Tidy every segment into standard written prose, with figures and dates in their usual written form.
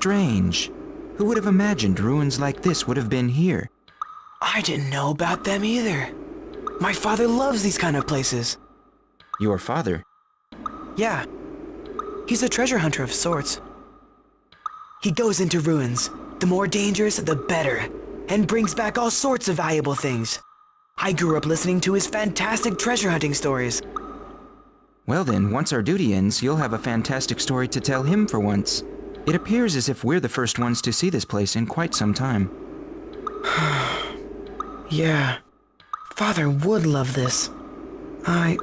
strange. Who would have imagined ruins like this would have been here? I didn't know about them either. My father loves these kind of places. Your father? Yeah. He's a treasure hunter of sorts. He goes into ruins. The more dangerous, the better. And brings back all sorts of valuable things. I grew up listening to his fantastic treasure hunting stories. Well then, once our duty ends, you'll have a fantastic story to tell him for once. It appears as if we're the first ones to see this place in quite some time. Yeah. Father would love this. I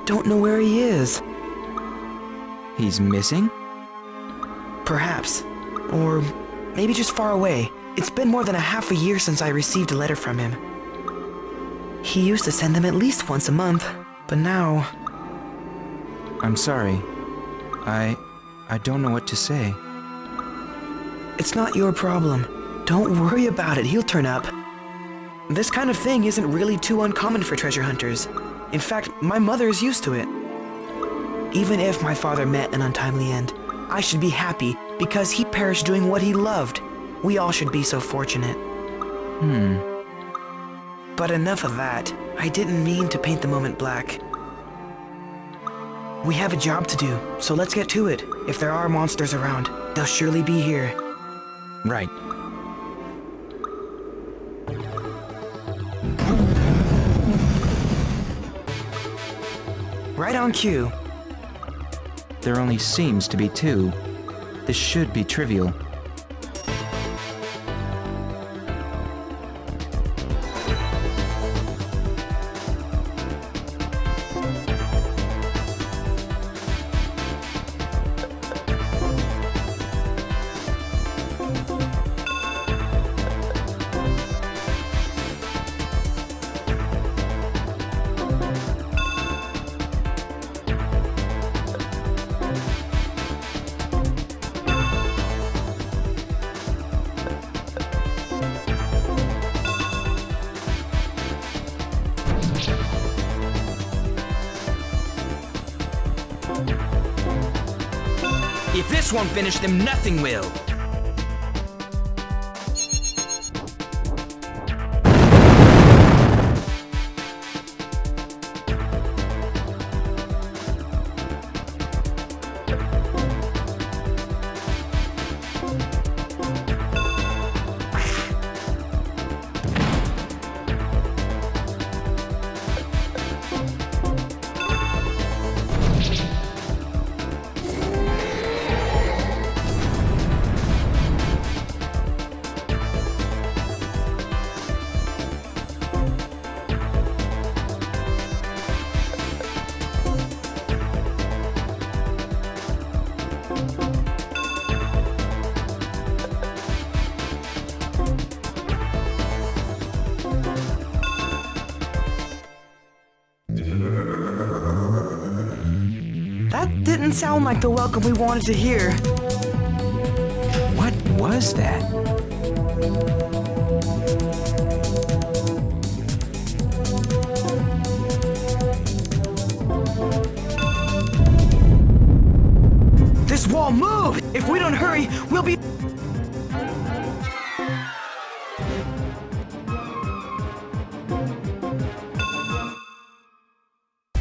don't know where he is. He's missing? Perhaps. Or maybe just far away. It's been more than a half a year since I received a letter from him. He used to send them at least once a month, but now... I'm sorry. I don't know what to say. It's not your problem. Don't worry about it, he'll turn up. This kind of thing isn't really too uncommon for treasure hunters. In fact, my mother is used to it. Even if my father met an untimely end, I should be happy because he perished doing what he loved. We all should be so fortunate. But enough of that. I didn't mean to paint the moment black. We have a job to do, so let's get to it. If there are monsters around, they'll surely be here. Right. Right on cue. There only seems to be two. This should be trivial. If this won't finish them, nothing will! That didn't sound like the welcome we wanted to hear. What was that? This wall moved! If we don't hurry, we'll be...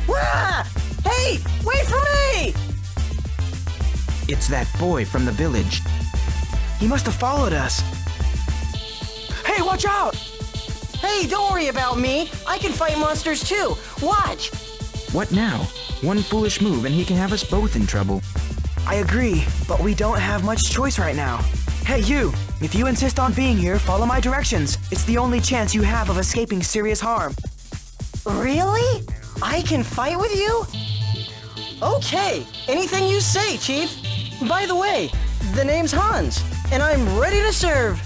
Ah! Hey! Wait for me! It's that boy from the village. He must have followed us. Hey, watch out! Hey, don't worry about me. I can fight monsters too. Watch! What now? One foolish move and he can have us both in trouble. I agree, but we don't have much choice right now. Hey, you! If you insist on being here, follow my directions. It's the only chance you have of escaping serious harm. Really? I can fight with you? Okay, anything you say, Chief. By the way, the name's Hans, and I'm ready to serve.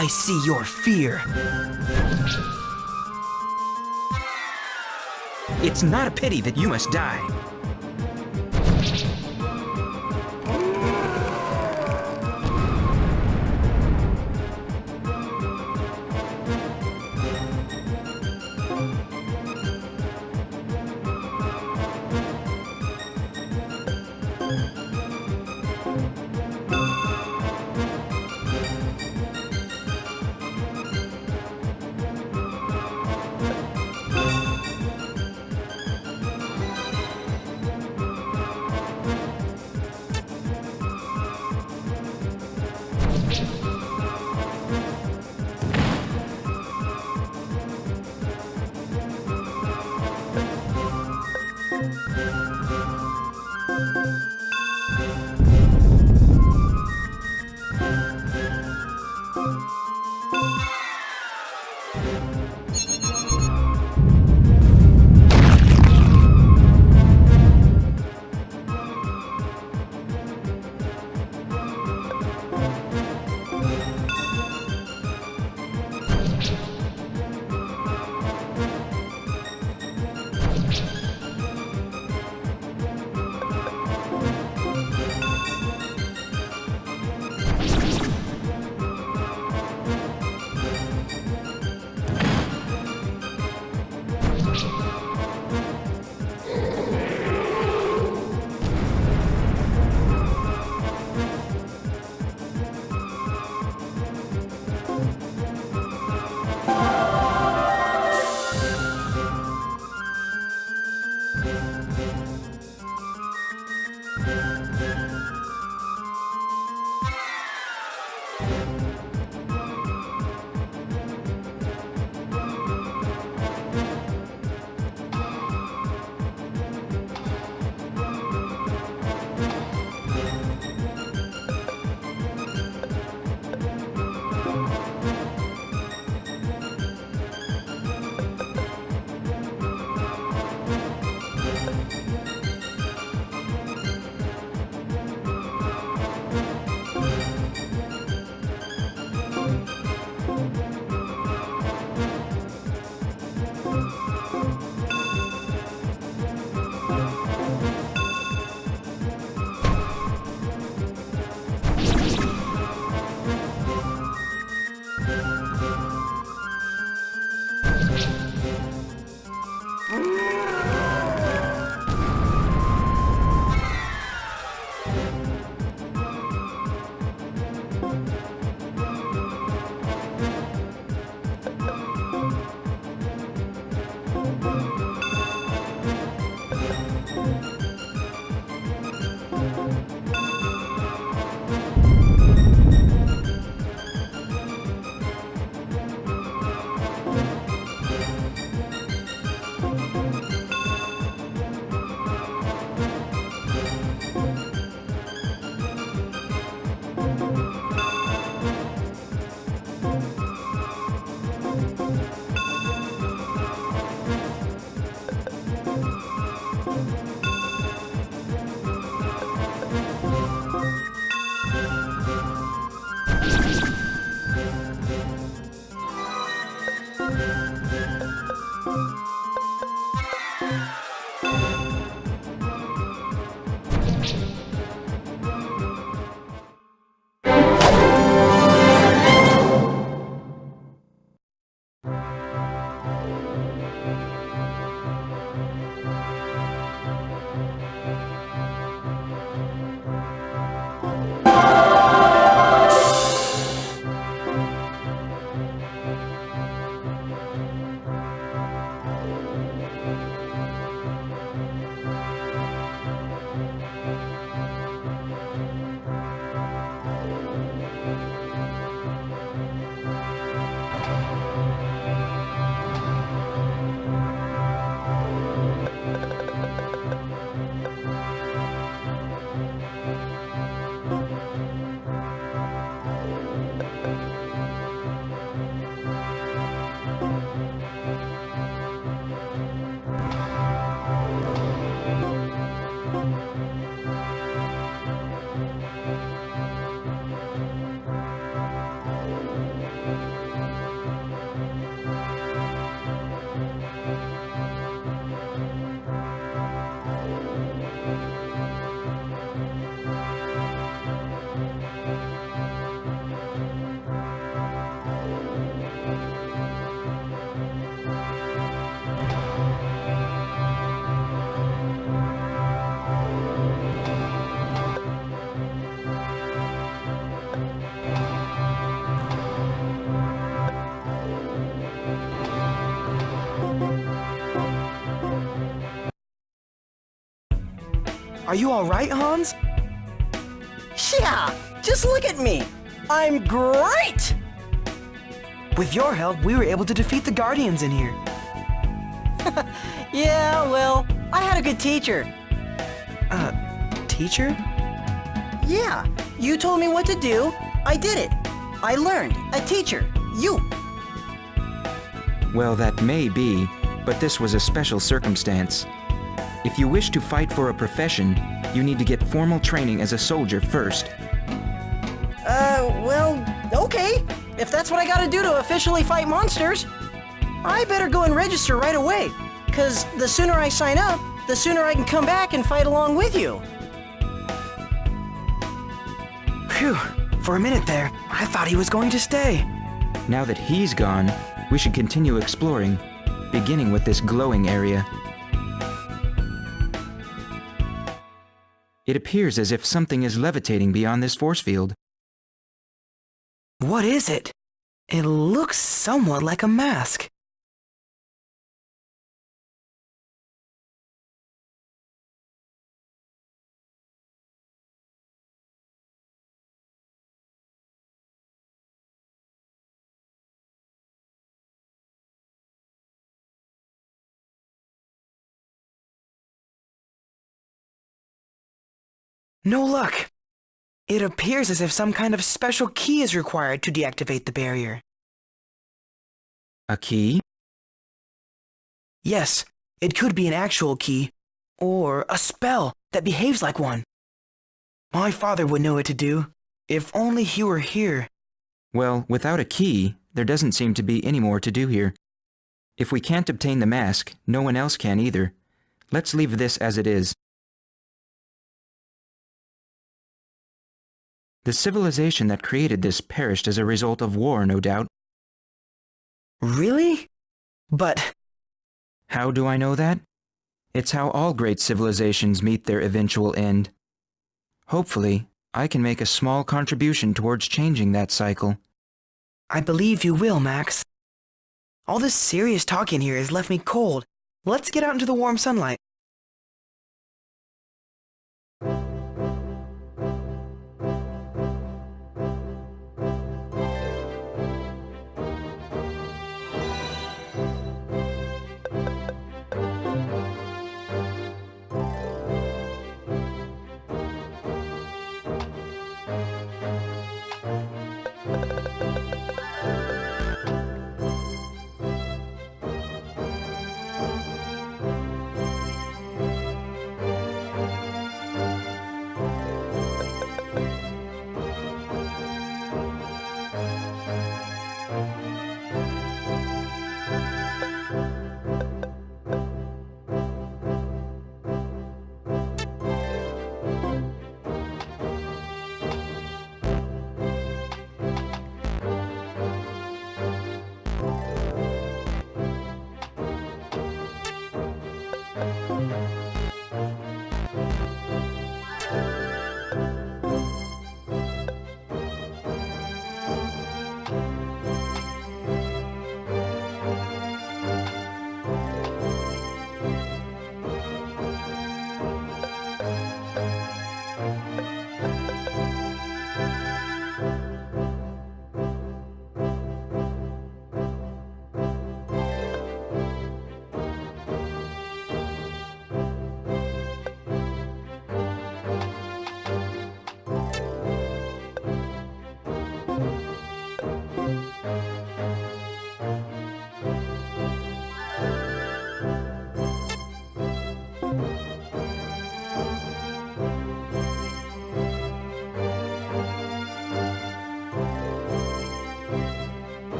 I see your fear. It's not a pity that you must die. Are you alright, Hans? Yeah, just look at me. I'm great! With your help, we were able to defeat the Guardians in here. Yeah, well, I had a good teacher. Teacher? Yeah, you told me what to do. I did it. I learned. A teacher. You. Well, that may be, but this was a special circumstance. If you wish to fight for a profession, you need to get formal training as a soldier first. Well, okay. If that's what I gotta do to officially fight monsters, I better go and register right away. 'Cause the sooner I sign up, the sooner I can come back and fight along with you. Phew, for a minute there, I thought he was going to stay. Now that he's gone, we should continue exploring, beginning with this glowing area. It appears as if something is levitating beyond this force field. What is it? It looks somewhat like a mask. No luck. It appears as if some kind of special key is required to deactivate the barrier. A key? Yes, it could be an actual key, or a spell that behaves like one. My father would know what to do, if only he were here. Well, without a key, there doesn't seem to be any more to do here. If we can't obtain the mask, no one else can either. Let's leave this as it is. The civilization that created this perished as a result of war, no doubt. Really? But How do I know that? It's how all great civilizations meet their eventual end. Hopefully, I can make a small contribution towards changing that cycle. I believe you will, Max. All this serious talking here has left me cold. Let's get out into the warm sunlight.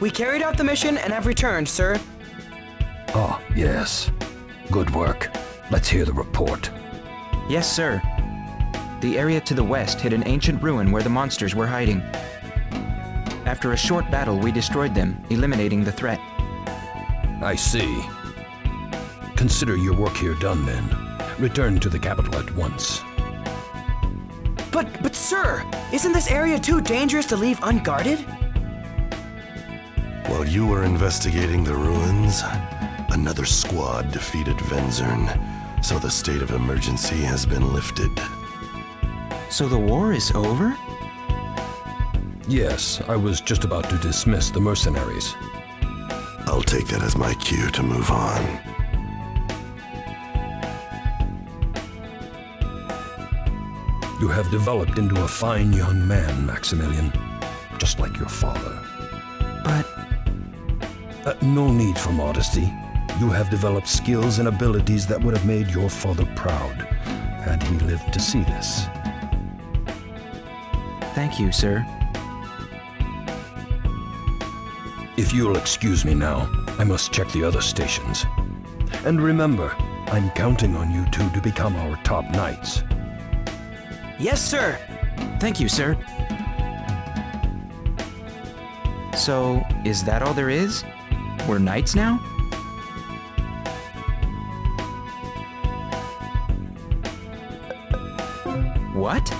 We carried out the mission and have returned, sir. Oh, yes. Good work. Let's hear the report. Yes, sir. The area to the west hid an ancient ruin where the monsters were hiding. After a short battle, we destroyed them, eliminating the threat. I see. Consider your work here done, then. Return to the capital at once. But sir, isn't this area too dangerous to leave unguarded? While you were investigating the ruins, another squad defeated Venzern, so the state of emergency has been lifted. So the war is over? Yes, I was just about to dismiss the mercenaries. I'll take that as my cue to move on. You have developed into a fine young man, Maximilian. Just like your father. But No need for modesty. You have developed skills and abilities that would have made your father proud, had he lived to see this. thank you, sir. If you'll excuse me now, I must check the other stations. And remember, I'm counting on you two to become our top knights. Yes, sir. Thank you, sir. So, is that all there is? We're knights now? What?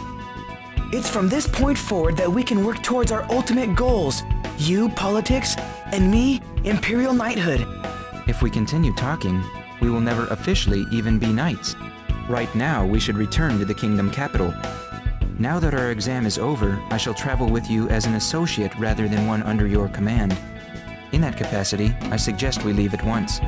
It's from this point forward that we can work towards our ultimate goals. You, politics, and me, imperial knighthood. If we continue talking, we will never officially even be knights. Right now, we should return to the kingdom capital. Now that our exam is over, I shall travel with you as an associate rather than one under your command. In that capacity, I suggest we leave at once.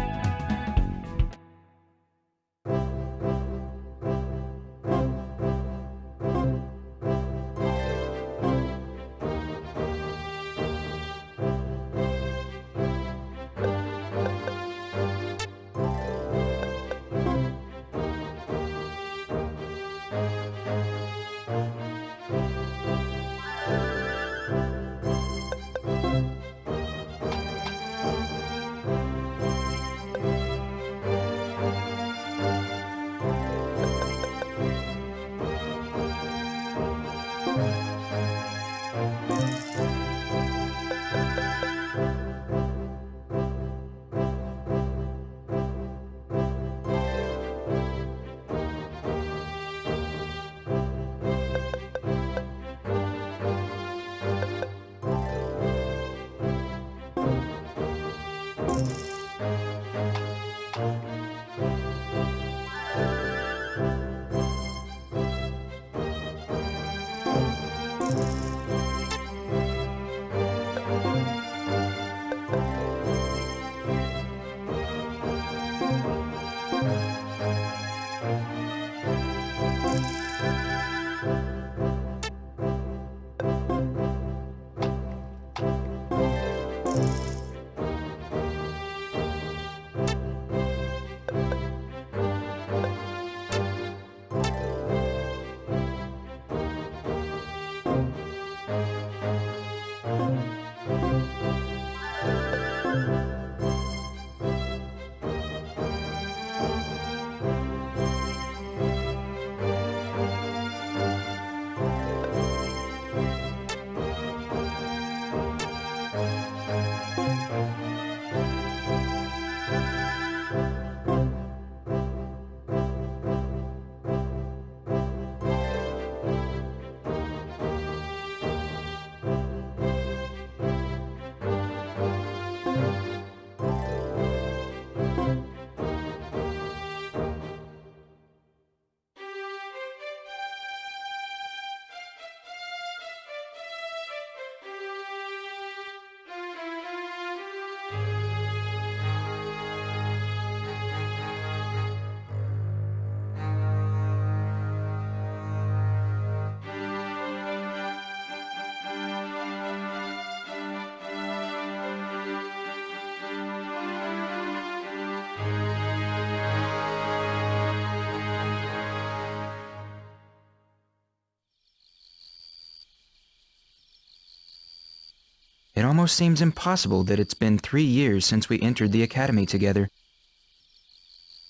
It almost seems impossible that it's been 3 years since we entered the academy together.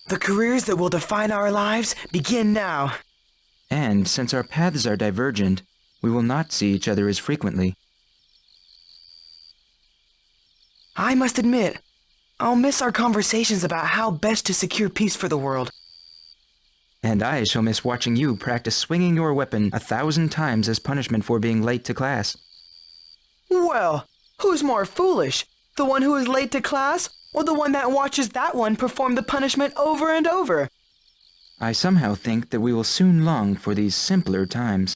The careers that will define our lives begin now. And since our paths are divergent, we will not see each other as frequently. I must admit, I'll miss our conversations about how best to secure peace for the world. And I shall miss watching you practice swinging your weapon 1,000 times as punishment for being late to class. Well, who's more foolish? The one who is late to class, or the one that watches that one perform the punishment over and over? I somehow think that we will soon long for these simpler times.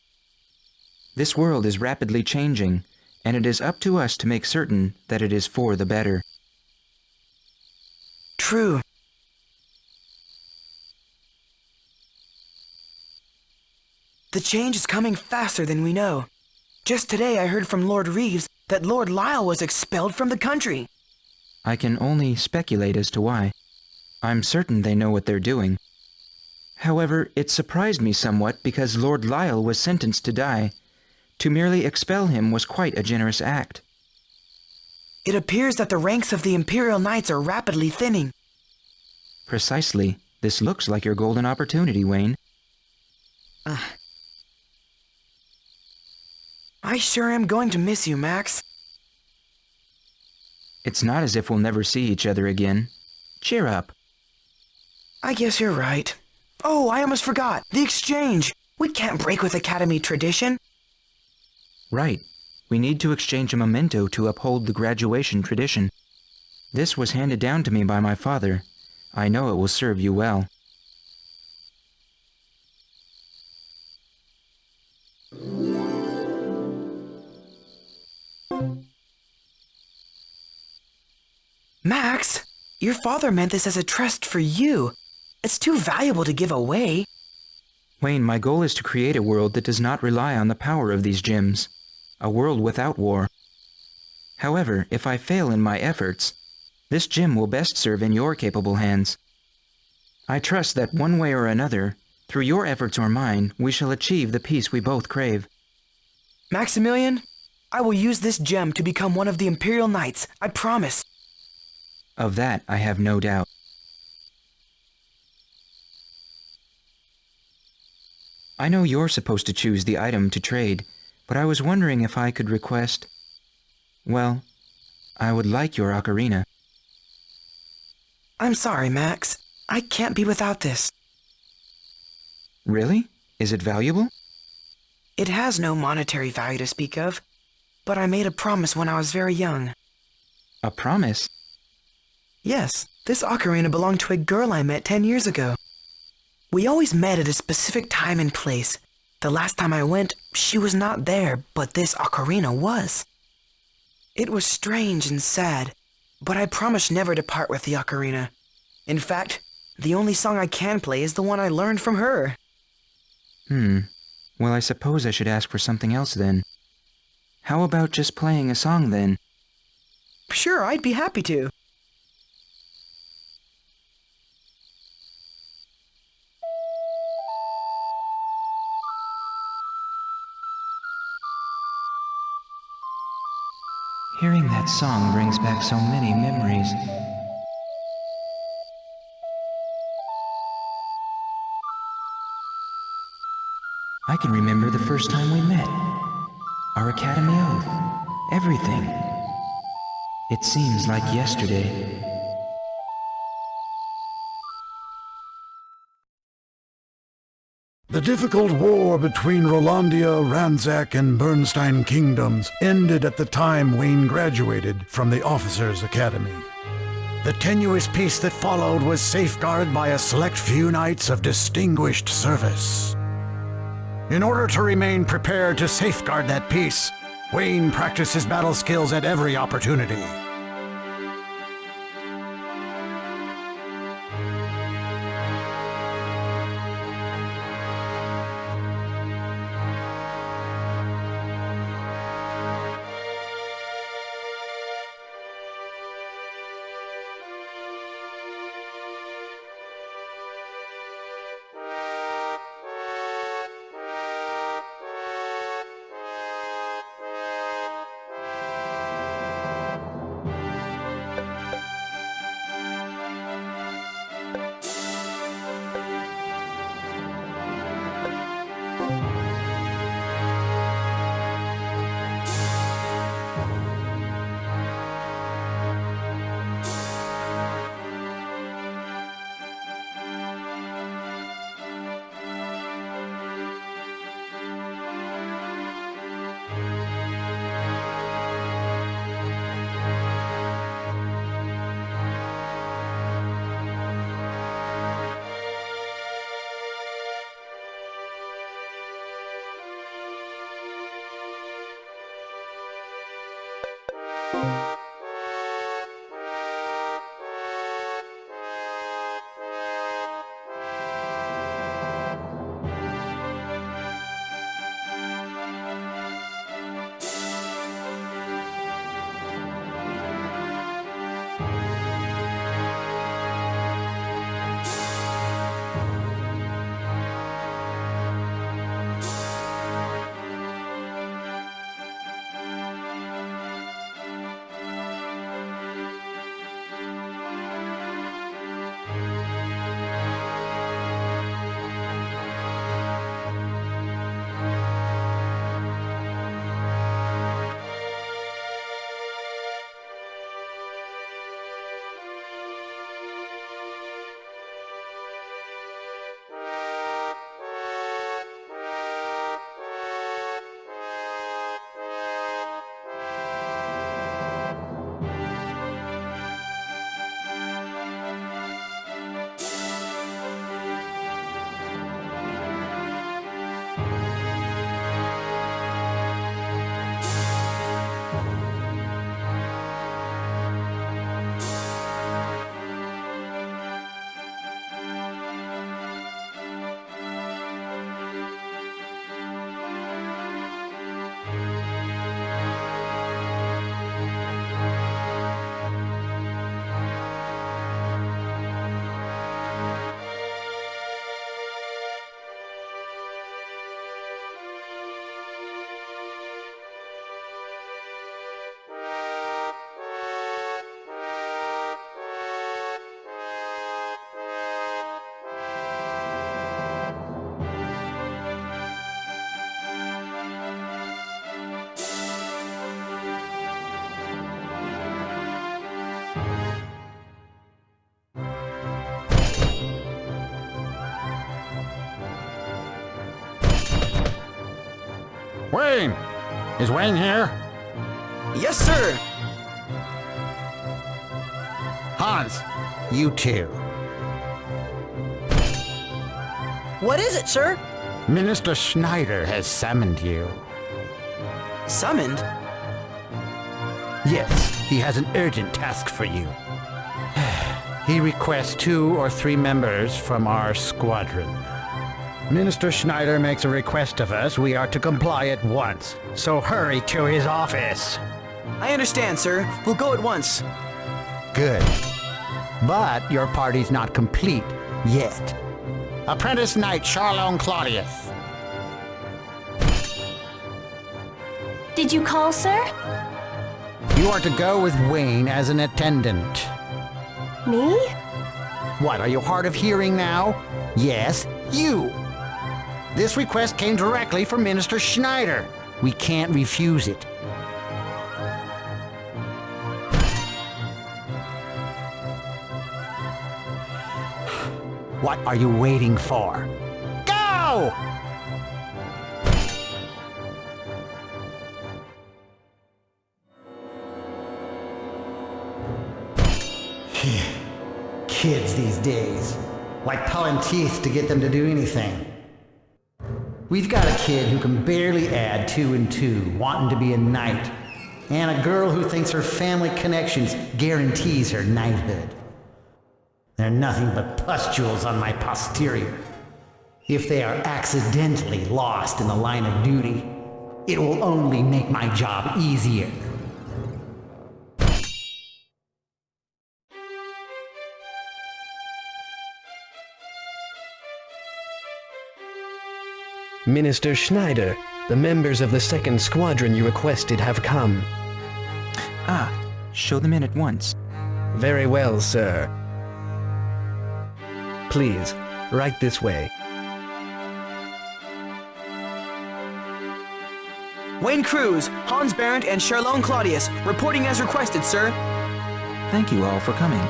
This world is rapidly changing, and it is up to us to make certain that it is for the better. True. The change is coming faster than we know. Just today I heard from Lord Reeves that Lord Lyle was expelled from the country. I can only speculate as to why. I'm certain they know what they're doing. However, it surprised me somewhat because Lord Lyle was sentenced to die. To merely expel him was quite a generous act. It appears that the ranks of the Imperial Knights are rapidly thinning. Precisely. This looks like your golden opportunity, Wayne. I sure am going to miss you, Max. It's not as if we'll never see each other again. Cheer up. I guess you're right. Oh, I almost forgot. The exchange. We can't break with Academy tradition. Right. We need to exchange a memento to uphold the graduation tradition. This was handed down to me by my father. I know it will serve you well. Max, your father meant this as a trust for you. It's too valuable to give away. Wayne, my goal is to create a world that does not rely on the power of these gems. A world without war. However, if I fail in my efforts, this gem will best serve in your capable hands. I trust that one way or another, through your efforts or mine, we shall achieve the peace we both crave. Maximilian, I will use this gem to become one of the Imperial Knights, I promise. Of that, I have no doubt. I know you're supposed to choose the item to trade, but I was wondering if I could request... Well, I would like your ocarina. I'm sorry, Max. I can't be without this. Really? Is it valuable? It has no monetary value to speak of, but I made a promise when I was very young. A promise? Yes, this ocarina belonged to a girl I met 10 years ago. We always met at a specific time and place. The last time I went, she was not there, but this ocarina was. It was strange and sad, but I promised never to part with the ocarina. In fact, the only song I can play is the one I learned from her. Well, I suppose I should ask for something else then. How about just playing a song then? Sure, I'd be happy to. Hearing that song brings back so many memories. I can remember the first time we met. Our academy oath. Everything. It seems like yesterday. The difficult war between Rolandia, Ranzak, and Bernstein kingdoms ended at the time Wein graduated from the Officers' Academy. The tenuous peace that followed was safeguarded by a select few knights of distinguished service. In order to remain prepared to safeguard that peace, Wein practiced his battle skills at every opportunity. Wayne! Is Wayne here? Yes, sir! Hans, you two. What is it, sir? Minister Schneider has summoned you. Summoned? Yes, he has an urgent task for you. He requests 2 or 3 members from our squadron. Minister Schneider makes a request of us. We are to comply at once. So hurry to his office. I understand, sir. We'll go at once. Good. But your party's not complete yet. Apprentice Knight Charlone Claudius. Did you call, sir? You are to go with Wayne as an attendant. Me? What, are you hard of hearing now? Yes, you. This request came directly from Minister Schneider. We can't refuse it. What are you waiting for? Go! Kids these days. Like pulling teeth to get them to do anything. We've got a kid who can barely add 2 and 2, wanting to be a knight. And a girl who thinks her family connections guarantees her knighthood. They're nothing but pustules on my posterior. If they are accidentally lost in the line of duty, it will only make my job easier. Minister Schneider, the members of the 2nd Squadron you requested have come. Ah, show them in at once. Very well, sir. Please, right this way. Wayne Cruz, Hans Berendt, and Charlone Claudius, reporting as requested, sir. Thank you all for coming.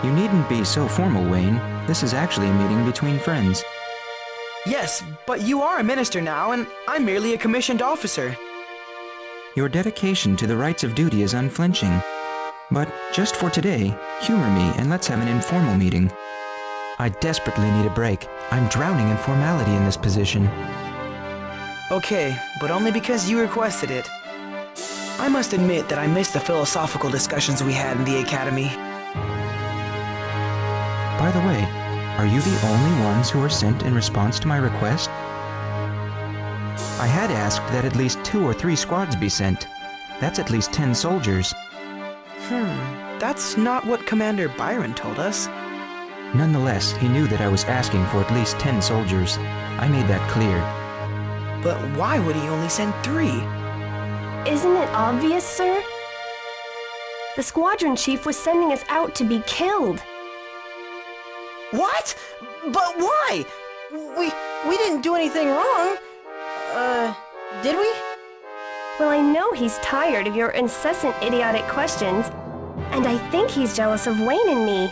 You needn't be so formal, Wayne. This is actually a meeting between friends. Yes, but you are a minister now, and I'm merely a commissioned officer. Your dedication to the rights of duty is unflinching. But just for today, humor me and let's have an informal meeting. I desperately need a break. I'm drowning in formality in this position. Okay, but only because you requested it. I must admit that I missed the philosophical discussions we had in the academy. By the way, are you the only ones who were sent in response to my request? I had asked that at least 2 or 3 squads be sent. That's at least 10 soldiers. That's not what Commander Byron told us. Nonetheless, he knew that I was asking for at least 10 soldiers. I made that clear. But why would he only send 3? Isn't it obvious, sir? The squadron chief was sending us out to be killed. What? But why? We didn't do anything wrong. Did we? Well, I know he's tired of your incessant idiotic questions, and I think he's jealous of Wayne and me.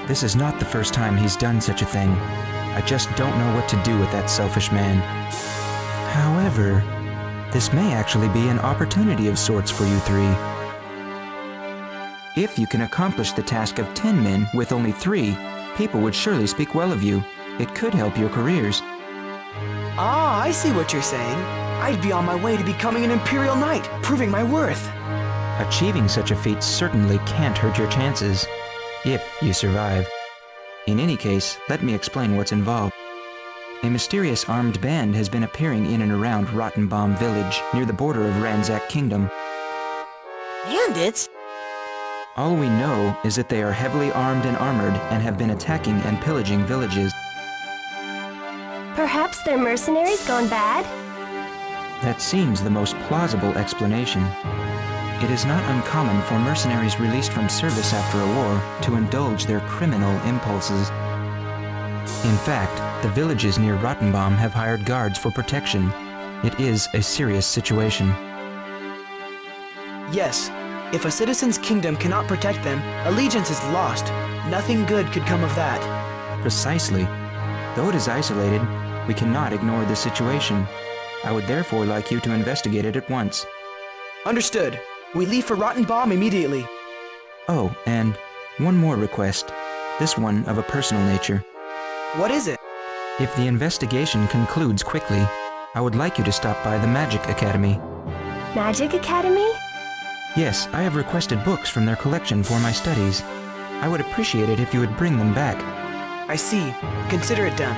This is not the first time he's done such a thing. I just don't know what to do with that selfish man. However, this may actually be an opportunity of sorts for you 3. If you can accomplish the task of 10 men with only 3, people would surely speak well of you. It could help your careers. Ah, I see what you're saying. I'd be on my way to becoming an Imperial Knight, proving my worth. Achieving such a feat certainly can't hurt your chances, if you survive. In any case, let me explain what's involved. A mysterious armed band has been appearing in and around Rottenbaum Village, near the border of Ranzak Kingdom. Bandits? All we know is that they are heavily armed and armored and have been attacking and pillaging villages. Perhaps their mercenaries gone bad? That seems the most plausible explanation. It is not uncommon for mercenaries released from service after a war to indulge their criminal impulses. In fact, the villages near Rottenbaum have hired guards for protection. It is a serious situation. Yes, if a citizen's kingdom cannot protect them, allegiance is lost. Nothing good could come of that. Precisely. Though it is isolated, we cannot ignore the situation. I would therefore like you to investigate it at once. Understood. We leave for Rotten Bomb immediately. Oh, and one more request. This one of a personal nature. What is it? If the investigation concludes quickly, I would like you to stop by the Magic Academy. Magic Academy? Yes, I have requested books from their collection for my studies. I would appreciate it if you would bring them back. I see. Consider it done.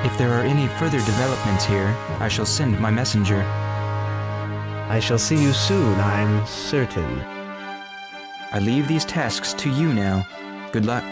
If there are any further developments here, I shall send my messenger. I shall see you soon, I'm certain. I leave these tasks to you now. Good luck.